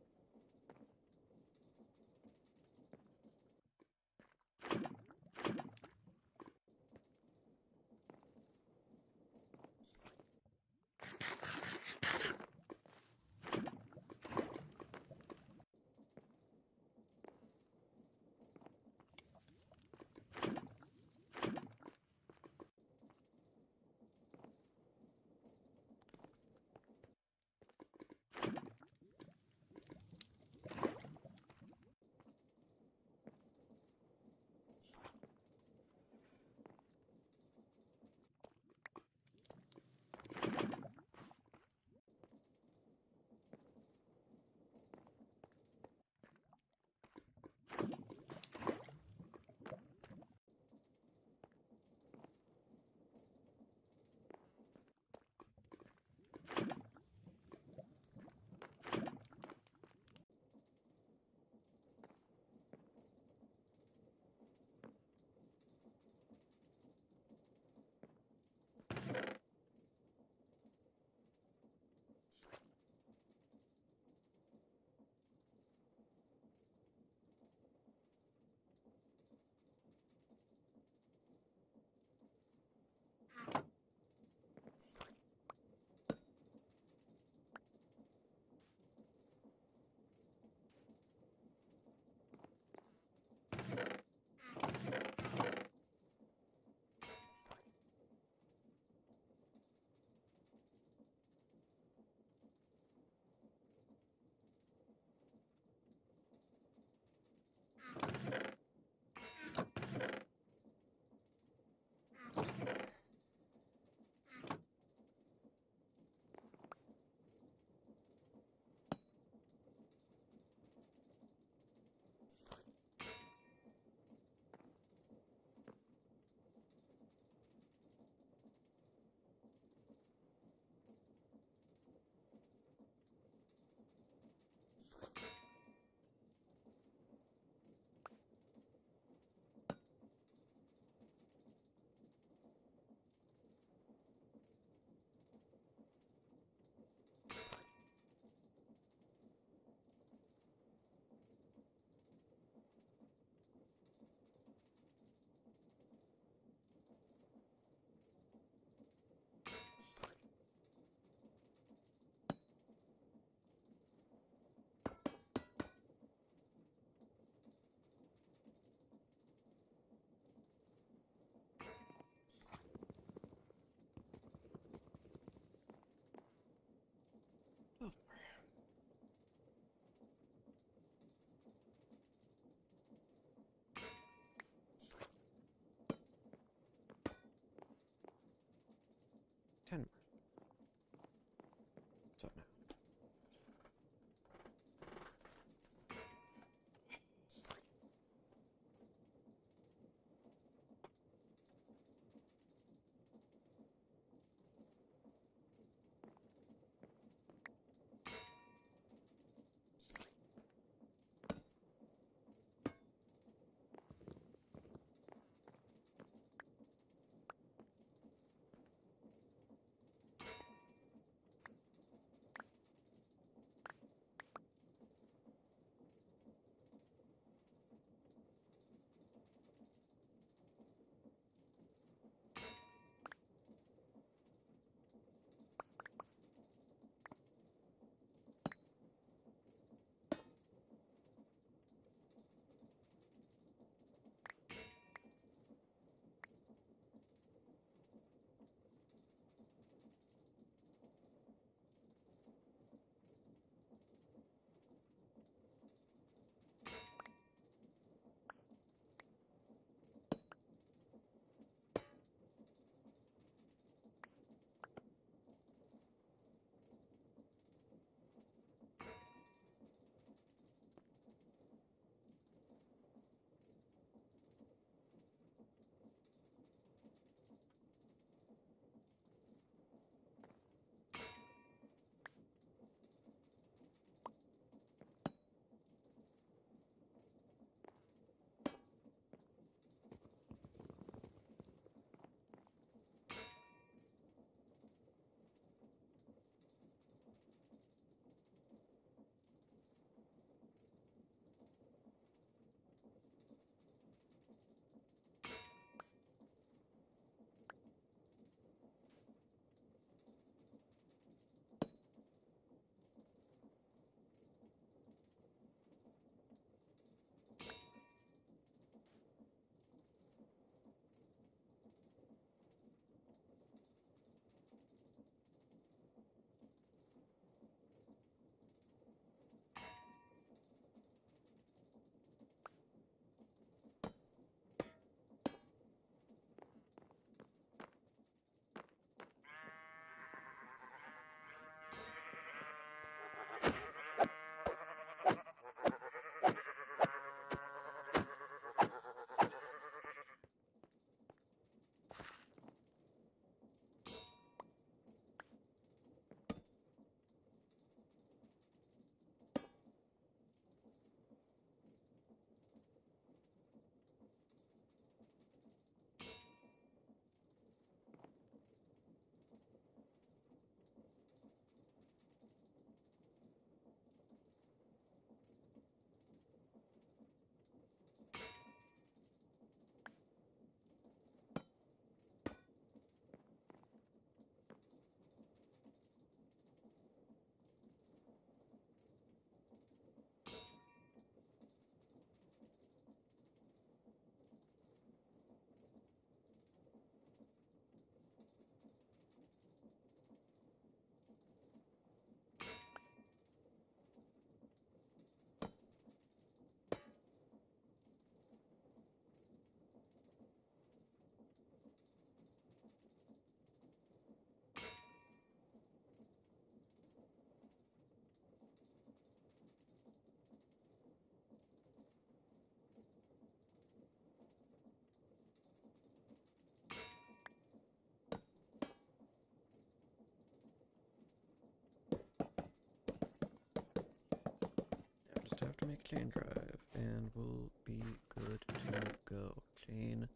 Just have to make a chain drive, and we'll be good to go. Chain,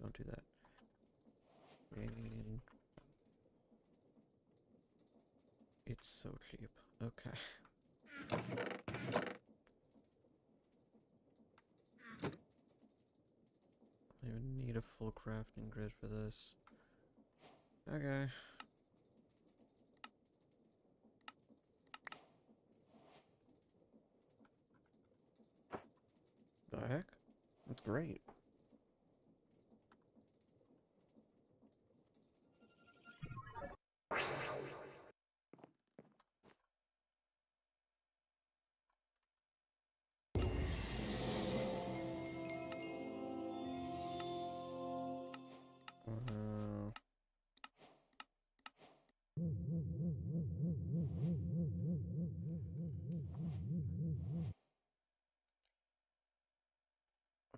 don't do that. Chain. It's so cheap. Okay. I don't even need a full crafting grid for this. Okay. The heck? That's great.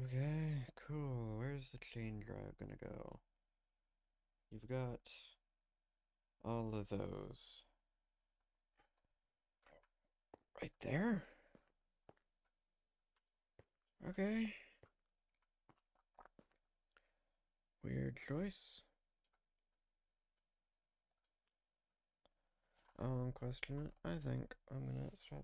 Okay, cool. Where's the chain drive gonna go? You've got all of those. Right there? Okay. Weird choice. Question. I think I'm gonna stop